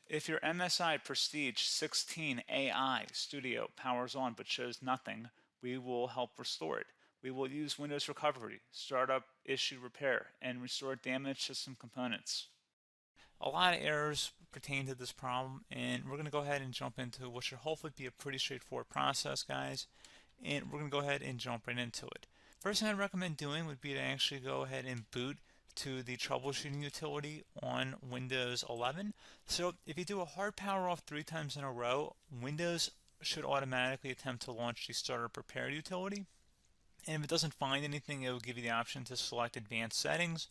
If your MSI Prestige 16 AI Studio powers on but shows nothing, we will help restore it. We will use Windows Recovery, Startup Issue Repair, and restore damaged system components. A lot of errors pertain to this problem, and we're going to go ahead and jump into what should hopefully be a pretty straightforward process, guys. And we're going to go ahead and jump right into it. First thing I'd recommend doing would be to actually go ahead and boot to the troubleshooting utility on Windows 11. So if you do a hard power off 3 times in a row, Windows should automatically attempt to launch the starter prepare utility. And if it doesn't find anything, it will give you the option to select advanced settings,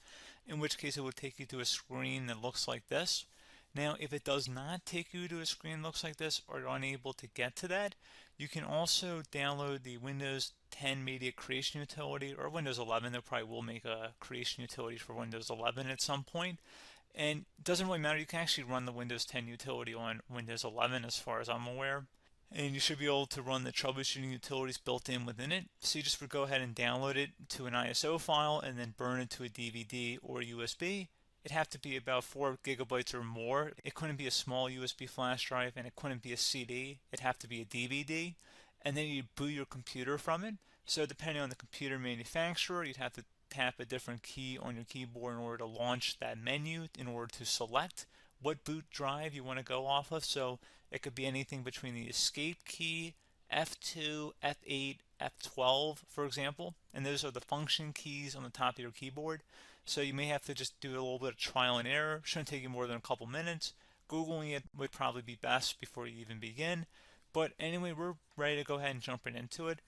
in which case it will take you to a screen that looks like this. Now, if it does not take you to a screen that looks like this, or you're unable to get to that, you can also download the Windows 10 Media Creation Utility, or Windows 11. They probably will make a creation utility for Windows 11 at some point. And it doesn't really matter, you can actually run the Windows 10 utility on Windows 11 as far as I'm aware. And you should be able to run the troubleshooting utilities built in within it. So you just would go ahead and download it to an ISO file and then burn it to a DVD or USB. It'd have to be about 4 gigabytes or more. It couldn't be a small USB flash drive, and it couldn't be a CD. It'd have to be a DVD. And then you'd boot your computer from it. So depending on the computer manufacturer, you'd have to tap a different key on your keyboard in order to launch that menu, in order to select what boot drive you want to go off of. So it could be anything between the escape key, F2, F8, F12, for example, and those are the function keys on the top of your keyboard. So you may have to just do a little bit of trial and error. Shouldn't take you more than a couple minutes. Googling it would probably be best before you even begin. But anyway, we're ready to go ahead and jump right into it.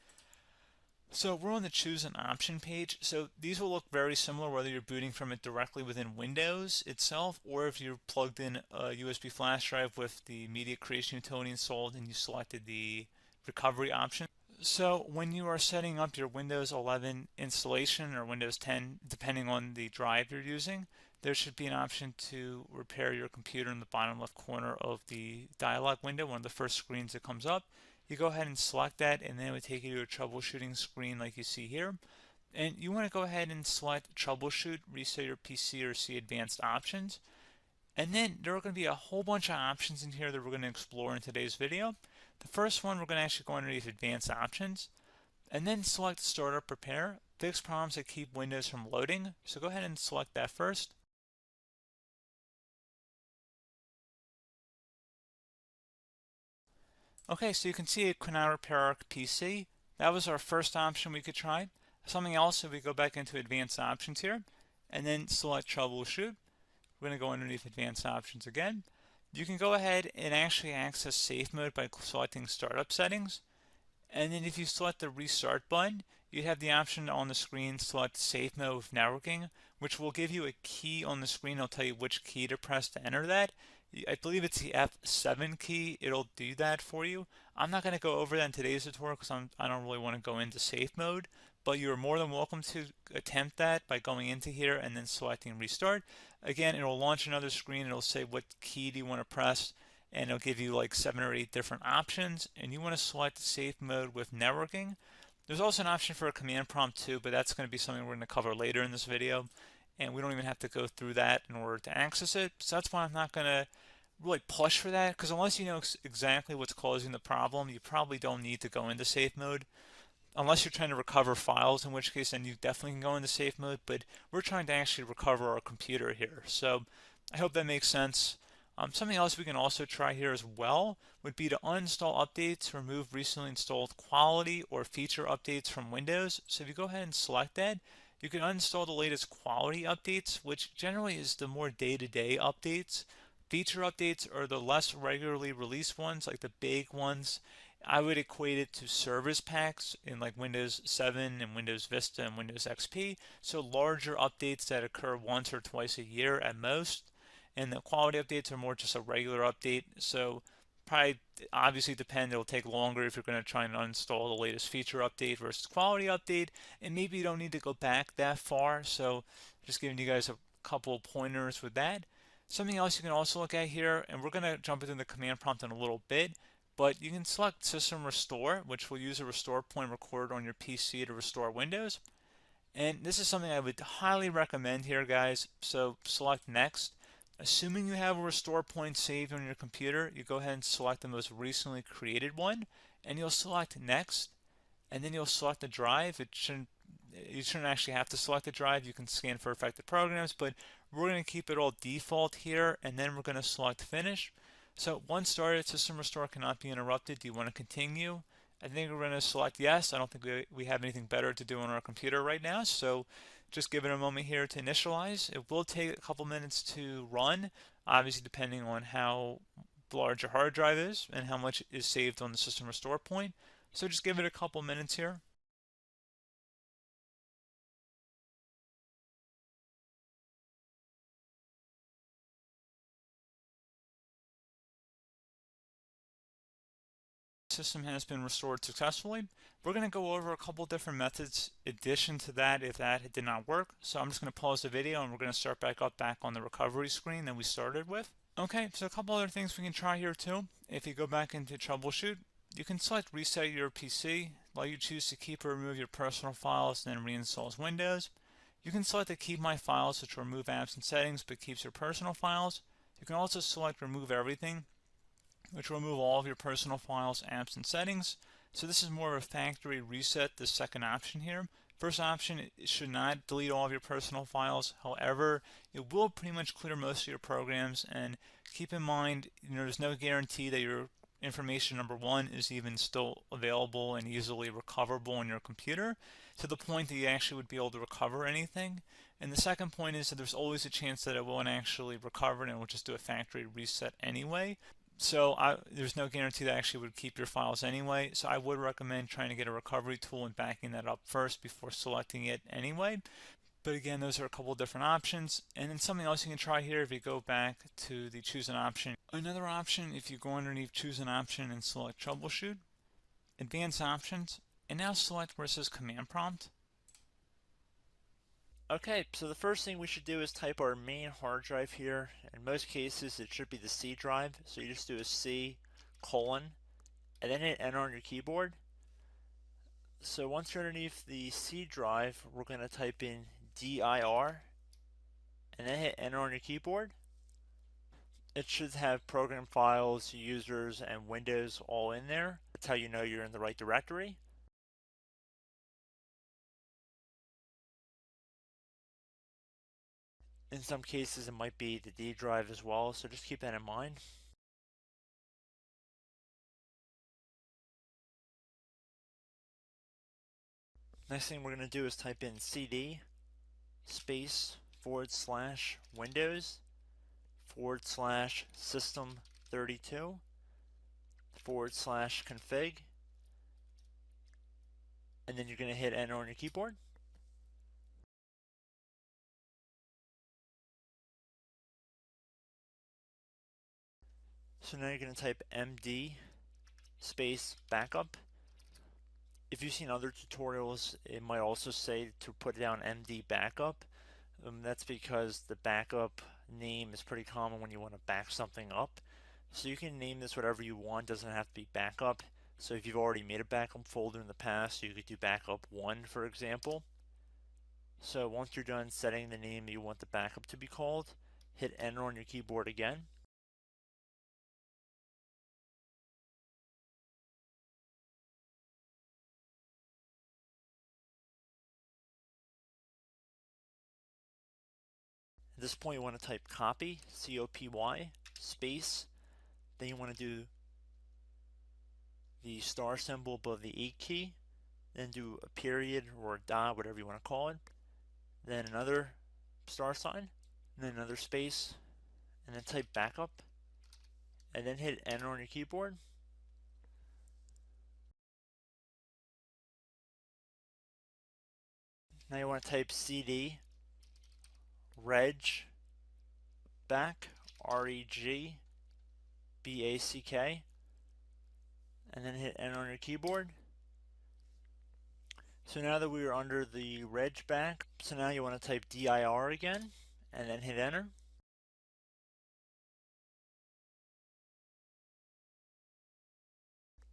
So we're on the choose an option page. So these will look very similar whether you're booting from it directly within Windows itself, or if you're plugged in a USB flash drive with the media creation utility installed and you selected the recovery option. So when you are setting up your Windows 11 installation or Windows 10, depending on the drive you're using, there should be an option to repair your computer in the bottom left corner of the dialog window, one of the first screens that comes up. You go ahead and select that, and then it would take you to a troubleshooting screen like you see here. And you want to go ahead and select troubleshoot, reset your PC, or see advanced options. And then there are going to be a whole bunch of options in here that we're going to explore in today's video. The first one, we're going to actually go underneath advanced options and then select startup prepare, fix problems that keep Windows from loading. So go ahead and select that first. Okay, so you can see it could not repair our PC. That was our first option we could try. Something else, if we go back into advanced options here and then select troubleshoot, we're going to go underneath advanced options again. You can go ahead and actually access safe mode by selecting startup settings. And then if you select the restart button, you have the option on the screen select safe mode with networking, which will give you a key on the screen. It'll tell you which key to press to enter that. I believe it's the F7 key. It'll do that for you. I'm not going to go over that in today's tutorial because I don't really want to go into safe mode, but you're more than welcome to attempt that by going into here and then selecting restart. Again, it'll launch another screen. It'll say what key do you want to press, and it'll give you like 7 or 8 different options, and you want to select safe mode with networking. There's also an option for a command prompt too, but that's going to be something we're going to cover later in this video, and we don't even have to go through that in order to access it. So that's why I'm not going to really push for that, because unless you know exactly what's causing the problem, you probably don't need to go into safe mode. Unless you're trying to recover files, in which case then you definitely can go into safe mode, but we're trying to actually recover our computer here. So I hope that makes sense. Something else we can also try here as well would be to uninstall updates, remove recently installed quality or feature updates from Windows. So if you go ahead and select that, you can uninstall the latest quality updates, which generally is the more day-to-day updates. Feature updates are the less regularly released ones, like the big ones. I would equate it to service packs in like Windows 7 and Windows Vista and Windows XP. So larger updates that occur once or twice a year at most. And the quality updates are more just a regular update. So probably obviously depend, it'll take longer if you're going to try and uninstall the latest feature update versus quality update. And maybe you don't need to go back that far. So just giving you guys a couple of pointers with that. Something else you can also look at here, and we're going to jump into the command prompt in a little bit, but you can select System Restore, which will use a restore point recorded on your PC to restore Windows. And this is something I would highly recommend here, guys. So select Next. Assuming you have a restore point saved on your computer, you go ahead and select the most recently created one, and you'll select next, and then you'll select the drive. You shouldn't actually have to select the drive. You can scan for affected programs, but we're going to keep it all default here, and then we're going to select finish. So once started, system restore cannot be interrupted. Do you want to continue? I think we're going to select yes. I don't think we have anything better to do on our computer right now, so just give it a moment here to initialize. It will take a couple minutes to run, obviously depending on how large your hard drive is and how much is saved on the system restore point. So just give it a couple minutes here. System has been restored successfully. We're going to go over a couple different methods in addition to that if that did not work. So I'm just going to pause the video and we're going to start back on the recovery screen that we started with. Okay, so a couple other things we can try here too. If you go back into Troubleshoot, you can select Reset Your PC while you choose to keep or remove your personal files and then reinstalls Windows. You can select to keep my files, which will remove apps and settings but keeps your personal files. You can also select Remove Everything, which will remove all of your personal files, apps, and settings. So this is more of a factory reset, the second option here. First option, it should not delete all of your personal files. However, it will pretty much clear most of your programs, and keep in mind, there's no guarantee that your information, number one, is even still available and easily recoverable on your computer to the point that you actually would be able to recover anything. And the second point is that there's always a chance that it won't actually recover and it will just do a factory reset anyway. So there's no guarantee that actually would keep your files anyway. So I would recommend trying to get a recovery tool and backing that up first before selecting it anyway. But again, those are a couple different options. And then something else you can try here if you go back to the choose an option. Another option, if you go underneath choose an option and select troubleshoot, advanced options, and now select where it says command prompt. Okay, so the first thing we should do is type our main hard drive here. In most cases, it should be the C drive. So you just do a C colon and then hit enter on your keyboard. So once you're underneath the C drive, we're going to type in dir and then hit enter on your keyboard. It should have program files, users, and Windows all in there. That's how you know you're in the right directory. In some cases, it might be the D drive as well, so just keep that in mind. Next thing we're going to do is type in cd space / Windows / system32 / config, and then you're going to hit enter on your keyboard. So now you're going to type md space backup. If you've seen other tutorials, it might also say to put down md backup. That's because the backup name is pretty common when you want to back something up. So you can name this whatever you want, doesn't have to be backup. So if you've already made a backup folder in the past, you could do backup 1, for example. So once you're done setting the name you want the backup to be called, hit enter on your keyboard again. At this point you want to type copy, C-O-P-Y, space, then you want to do the star symbol above the 8 key, then do a period or a dot, whatever you want to call it, then another star sign, and then another space, and then type backup, and then hit enter on your keyboard. Now you want to type cd reg back, R-E-G-B-A-C-K, and then hit enter on your keyboard. So now that we are under the reg back, so now you want to type dir again, and then hit enter.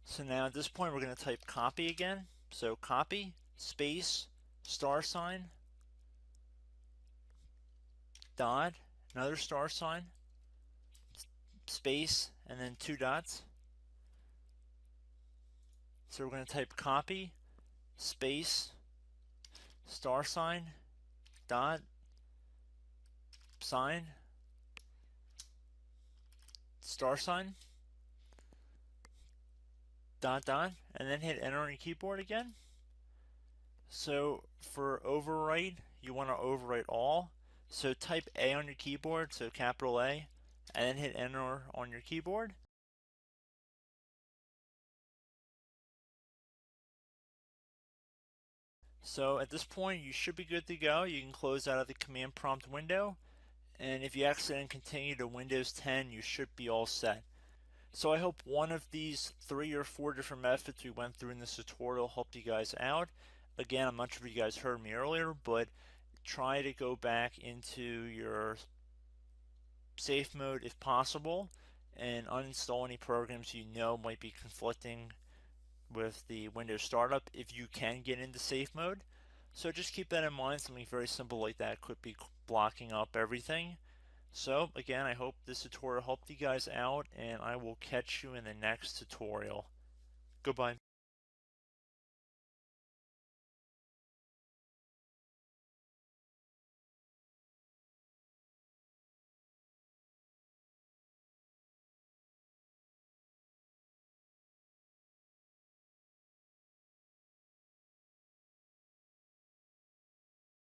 So now at this point we're going to type copy again. So copy, space, star sign, dot, another star sign, space, and then 2 dots. So we're going to type copy, space, star sign, dot, sign, star sign, dot, dot, and then hit enter on your keyboard again. So for overwrite, you want to overwrite all. So type A on your keyboard, so capital A, and then hit enter on your keyboard. So at this point, you should be good to go. You can close out of the command prompt window, and if you accidentally continue to Windows 10, you should be all set. So I hope one of these 3 or 4 different methods we went through in this tutorial helped you guys out. Again, I'm not sure if you guys heard me earlier, but try to go back into your safe mode if possible and uninstall any programs you know might be conflicting with the Windows startup if you can get into safe mode. So just keep that in mind. Something very simple like that could be blocking up everything. So again, I hope this tutorial helped you guys out, and I will catch you in the next tutorial. Goodbye.